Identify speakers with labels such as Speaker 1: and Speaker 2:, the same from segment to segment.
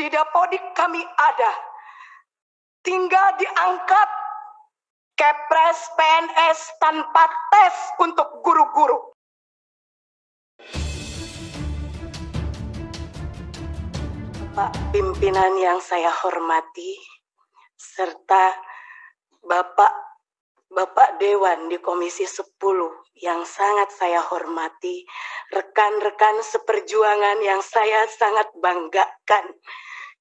Speaker 1: di Dapodik kami ada. Tinggal diangkat Kepres PNS tanpa tes untuk guru-guru. Pak pimpinan yang saya hormati, serta Bapak Dewan di Komisi 10 yang sangat saya hormati, rekan-rekan seperjuangan yang saya sangat banggakan,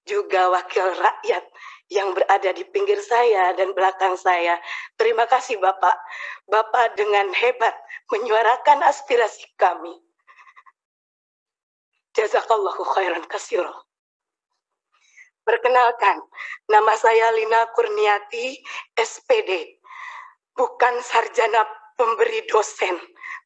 Speaker 1: juga wakil rakyat yang berada di pinggir saya dan belakang saya. Terima kasih Bapak. Bapak dengan hebat menyuarakan aspirasi kami. Jazakallahu khairan katsira. Perkenalkan, nama saya Lina Kurniati, SPD. Bukan sarjana pemberi dosen,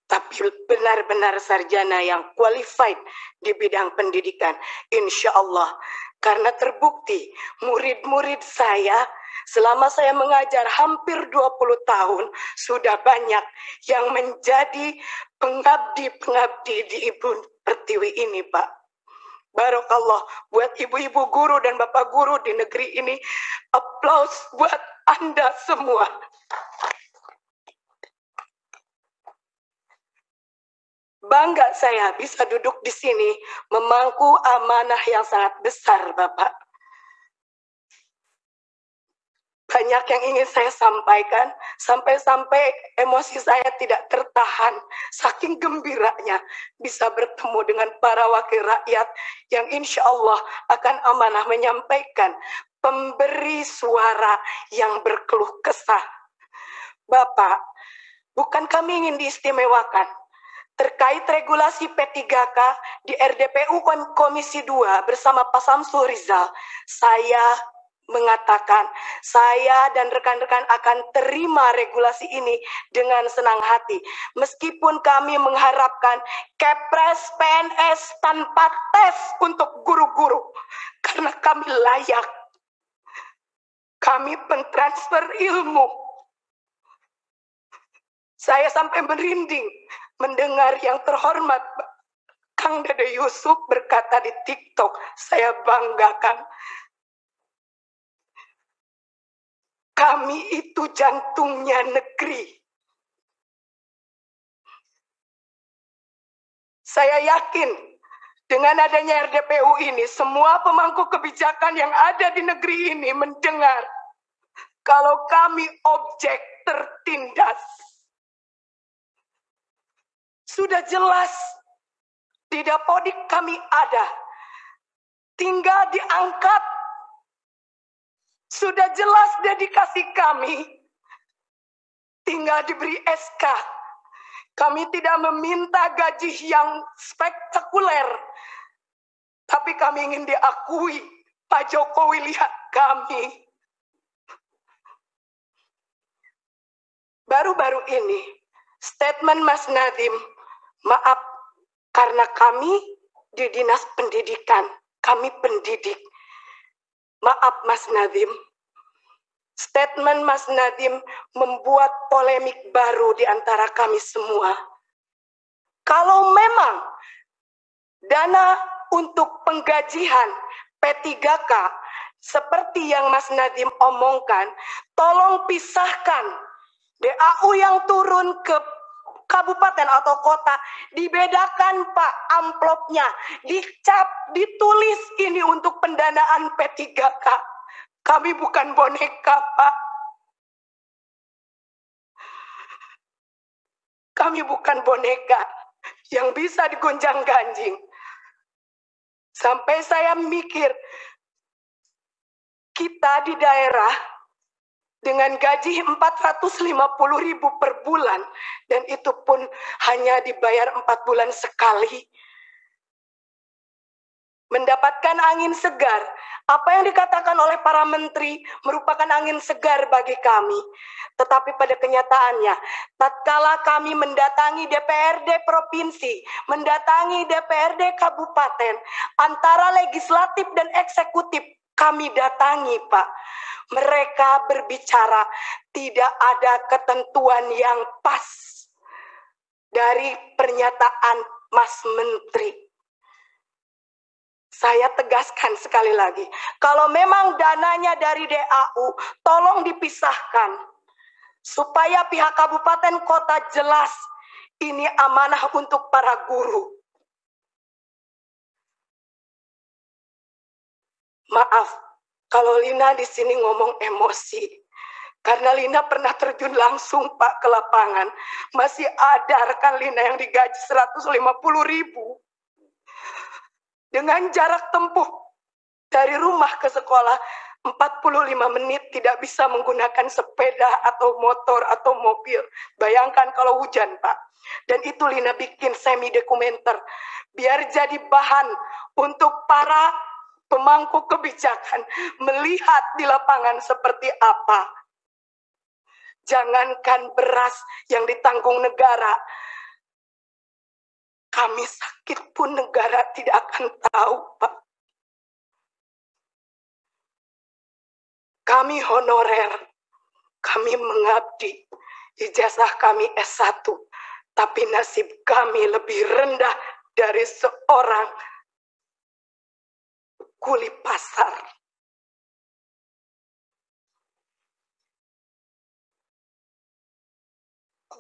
Speaker 1: tapi benar-benar sarjana yang qualified di bidang pendidikan. Insya Allah, karena terbukti murid-murid saya selama saya mengajar hampir 20 tahun, sudah banyak yang menjadi pengabdi-pengabdi di Ibu Pertiwi ini, Pak. Barakallah buat ibu-ibu guru dan bapak guru di negeri ini. Aplaus buat Anda semua. Bangga saya bisa duduk di sini memangku amanah yang sangat besar, Bapak. Banyak yang ingin saya sampaikan, sampai-sampai emosi saya tidak tertahan, saking gembiranya bisa bertemu dengan para wakil rakyat yang insya Allah akan amanah menyampaikan pemberi suara yang berkeluh kesah. Bapak, bukan kami ingin diistimewakan. Terkait regulasi P3K di RDPU Komisi 2 bersama Pak Samsul Rizal, saya mengatakan saya dan rekan-rekan akan terima regulasi ini dengan senang hati. Meskipun kami mengharapkan Kepres PNS tanpa tes untuk guru-guru, karena kami layak. Kami pentransfer ilmu. Saya sampai merinding mendengar yang terhormat Kang Dede Yusuf berkata di TikTok, saya banggakan. Kami itu jantungnya negeri. Saya yakin dengan adanya RDPU ini, semua pemangku kebijakan yang ada di negeri ini mendengar kalau kami objek tertindas. Sudah jelas di Dapodik kami ada. Tinggal diangkat. Sudah jelas dedikasi kami. Tinggal diberi SK. Kami tidak meminta gaji yang spektakuler. Tapi kami ingin diakui. Pak Jokowi lihat kami. Baru-baru ini, statement Mas Nadiem, maaf, karena kami di Dinas Pendidikan, kami pendidik. Maaf Mas Nadiem, statement Mas Nadiem membuat polemik baru di antara kami semua. Kalau memang dana untuk penggajian P3K seperti yang Mas Nadiem omongkan, tolong pisahkan DAU yang turun ke kabupaten atau kota, dibedakan Pak amplopnya, dicap, ditulis ini untuk pendanaan P3K. Kami bukan boneka Pak. Kami bukan boneka yang bisa digonjang-ganjing. Sampai saya mikir, kita di daerah dengan gaji 450.000 per bulan, dan itu pun hanya dibayar 4 bulan sekali. Mendapatkan angin segar, apa yang dikatakan oleh para menteri merupakan angin segar bagi kami. Tetapi pada kenyataannya, tatkala kami mendatangi DPRD provinsi, mendatangi DPRD kabupaten, antara legislatif dan eksekutif, kami datangi Pak. Mereka berbicara tidak ada ketentuan yang pas dari pernyataan Mas Menteri. Saya tegaskan sekali lagi, kalau memang dananya dari DAU, tolong dipisahkan. Supaya pihak kabupaten kota jelas, ini amanah untuk para guru. Maaf, kalau Lina di sini ngomong emosi. Karena Lina pernah terjun langsung Pak ke lapangan. Masih ada rekan Lina yang digaji 150.000. Dengan jarak tempuh dari rumah ke sekolah 45 menit, tidak bisa menggunakan sepeda atau motor atau mobil. Bayangkan kalau hujan, Pak. Dan itu Lina bikin semi dokumenter biar jadi bahan untuk para pemangku kebijakan melihat di lapangan seperti apa. Jangankan beras yang ditanggung negara, kami sakit pun negara tidak akan tahu, Pak. Kami honorer, kami mengabdi, ijazah kami S1, tapi nasib kami lebih rendah dari seorang kuli pasar.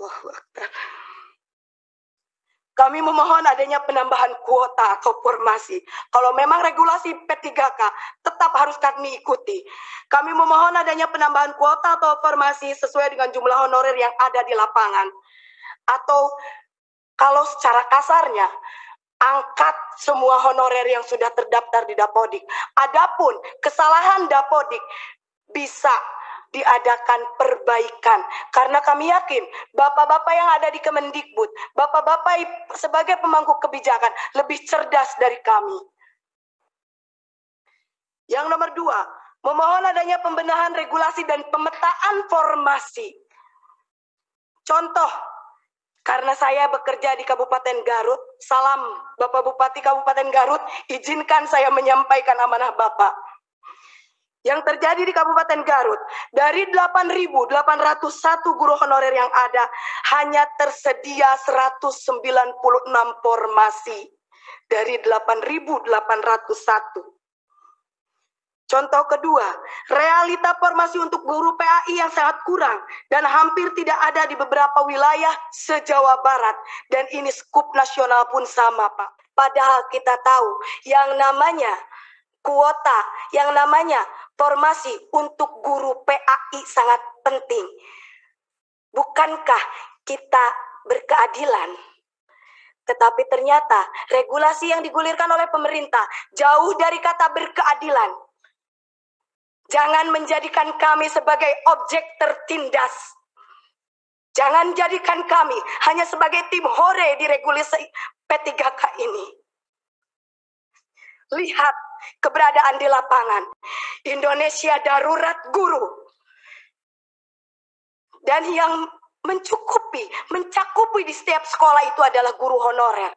Speaker 1: Allahu Akbar. Kami memohon adanya penambahan kuota atau formasi. Kalau memang regulasi P3K tetap harus kami ikuti. Kami memohon adanya penambahan kuota atau formasi sesuai dengan jumlah honorer yang ada di lapangan. Atau kalau secara kasarnya, angkat semua honorer yang sudah terdaftar di Dapodik. Adapun kesalahan Dapodik bisa diadakan perbaikan, karena kami yakin bapak-bapak yang ada di Kemendikbud, bapak-bapak sebagai pemangku kebijakan lebih cerdas dari kami. Yang nomor 2, memohon adanya pembenahan regulasi dan pemetaan formasi. Contoh, karena saya bekerja di Kabupaten Garut, salam Bapak Bupati Kabupaten Garut, izinkan saya menyampaikan amanah Bapak. Yang terjadi di Kabupaten Garut, dari 8.801 guru honorer yang ada, hanya tersedia 196 formasi dari 8.801. Contoh kedua, realita formasi untuk guru PAI yang sangat kurang dan hampir tidak ada di beberapa wilayah se-Jawa Barat. Dan ini skup nasional pun sama, Pak. Padahal kita tahu yang namanya kuota, yang namanya formasi untuk guru PAI sangat penting. Bukankah kita berkeadilan? Tetapi ternyata regulasi yang digulirkan oleh pemerintah jauh dari kata berkeadilan. Jangan menjadikan kami sebagai objek tertindas. Jangan jadikan kami hanya sebagai tim hore di regulasi P3K ini. Lihat keberadaan di lapangan. Indonesia darurat guru. Dan yang mencakupi di setiap sekolah itu adalah guru honorer.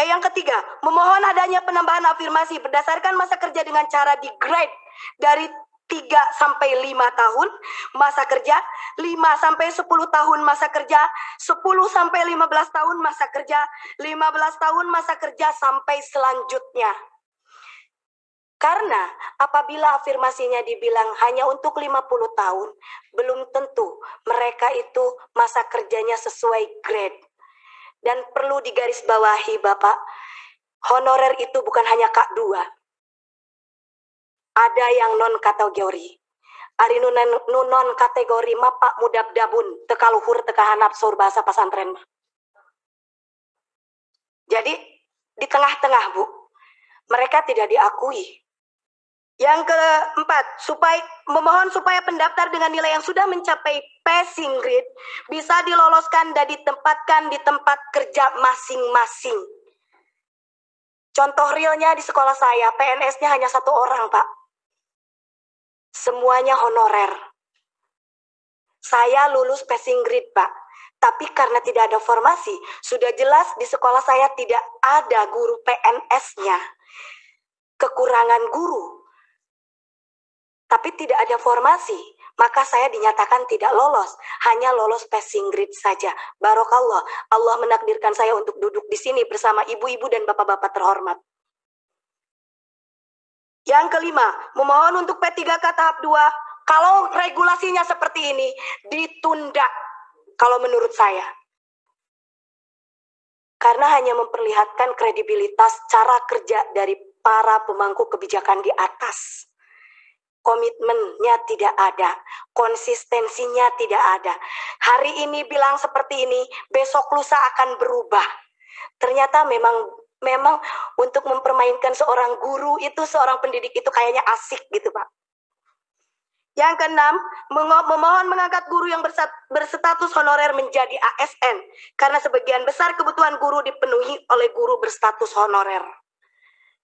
Speaker 1: Yang ketiga, memohon adanya penambahan afirmasi berdasarkan masa kerja dengan cara di grade dari 3 sampai 5 tahun masa kerja, 5 sampai 10 tahun masa kerja, 10 sampai 15 tahun masa kerja, 15 tahun masa kerja sampai selanjutnya. Karena apabila afirmasinya dibilang hanya untuk 50 tahun, belum tentu mereka itu masa kerjanya sesuai grade. Dan perlu digarisbawahi Bapak, honorer itu bukan hanya K2. Ada yang non-kategori. Ari non kategori mapak mudab dabun, tekaluhur tekahanap sur bahasa pasantren. Jadi di tengah-tengah Bu, mereka tidak diakui. Yang keempat, memohon supaya pendaftar dengan nilai yang sudah mencapai passing grade bisa diloloskan dan ditempatkan di tempat kerja masing-masing. Contoh realnya di sekolah saya, PNS-nya hanya 1 orang, Pak. Semuanya honorer. Saya lulus passing grade, Pak. Tapi karena tidak ada formasi, sudah jelas di sekolah saya tidak ada guru PNS-nya. Kekurangan guru. Tapi tidak ada formasi. maka saya dinyatakan tidak lolos, hanya lolos passing grade saja. Barokallah, Allah menakdirkan saya untuk duduk di sini bersama ibu-ibu dan bapak-bapak terhormat. Yang kelima, memohon untuk P3K tahap 2, kalau regulasinya seperti ini, ditunda kalau menurut saya. Karena hanya memperlihatkan kredibilitas cara kerja dari para pemangku kebijakan di atas. Komitmennya tidak ada, konsistensinya tidak ada. Hari ini bilang seperti ini, besok lusa akan berubah. Ternyata memang untuk mempermainkan seorang guru itu, seorang pendidik itu kayaknya asik gitu Pak. Yang keenam, memohon mengangkat guru yang berstatus honorer menjadi ASN, karena sebagian besar kebutuhan guru dipenuhi oleh guru berstatus honorer.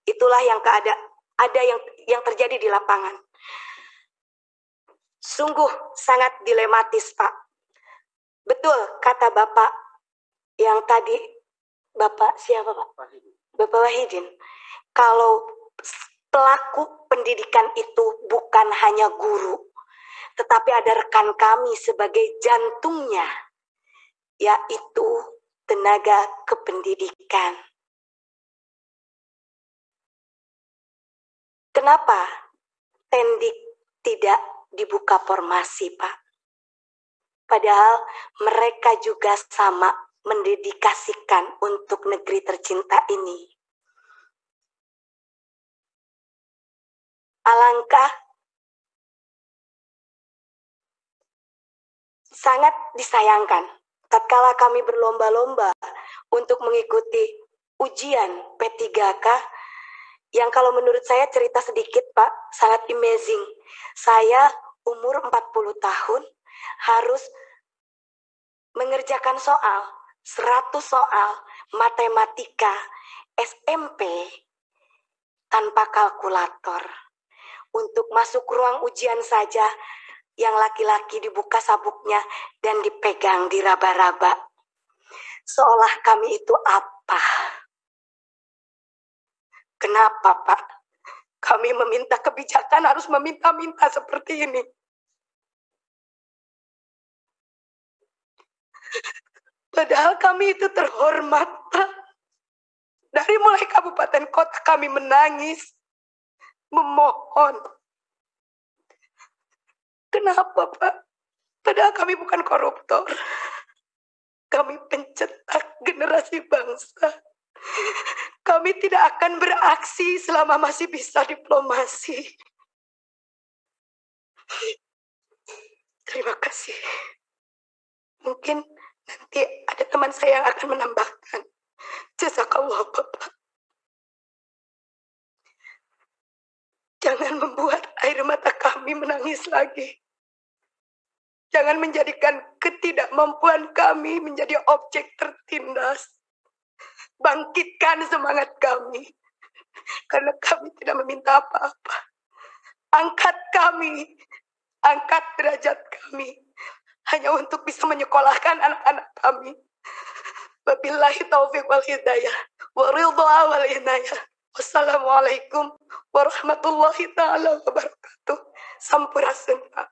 Speaker 1: Itulah yang ada yang terjadi di lapangan. Sungguh sangat dilematis, Pak. Betul kata Bapak yang tadi, Bapak siapa Pak? Bapak Wahidin. Kalau pelaku pendidikan itu bukan hanya guru, tetapi ada rekan kami sebagai jantungnya, yaitu tenaga kependidikan. Kenapa Tendik tidak dibuka formasi, Pak? Padahal mereka juga sama mendedikasikan untuk negeri tercinta ini. Alangkah sangat disayangkan tatkala kami berlomba-lomba untuk mengikuti ujian P3K yang kalau menurut saya cerita sedikit Pak, sangat amazing. Saya umur 40 tahun harus mengerjakan soal, 100 soal matematika SMP tanpa kalkulator. Untuk masuk ruang ujian saja, yang laki-laki dibuka sabuknya dan dipegang diraba-raba. Seolah kami itu apa? Kenapa, Pak? Kami meminta kebijakan harus meminta-minta seperti ini. Padahal kami itu terhormat, Pak. Dari mulai kabupaten kota kami menangis, memohon. Kenapa, Pak? Padahal kami bukan koruptor. Kami pencetak generasi bangsa. Kami tidak akan beraksi selama masih bisa diplomasi. Terima kasih. Mungkin nanti ada teman saya yang akan menambahkan. Jazakallah, Bapak. Jangan membuat air mata kami menangis lagi. Jangan menjadikan ketidakmampuan kami menjadi objek tertindas. Bangkitkan semangat kami. Karena kami tidak meminta apa-apa. Angkat kami. Angkat derajat kami. Hanya untuk bisa menyekolahkan anak-anak kami. Wabillahi taufiq wal hidayah. Wa ridha wal inayah. Wassalamualaikum warahmatullahi ta'ala wabarakatuh. Sampurasun, Pak.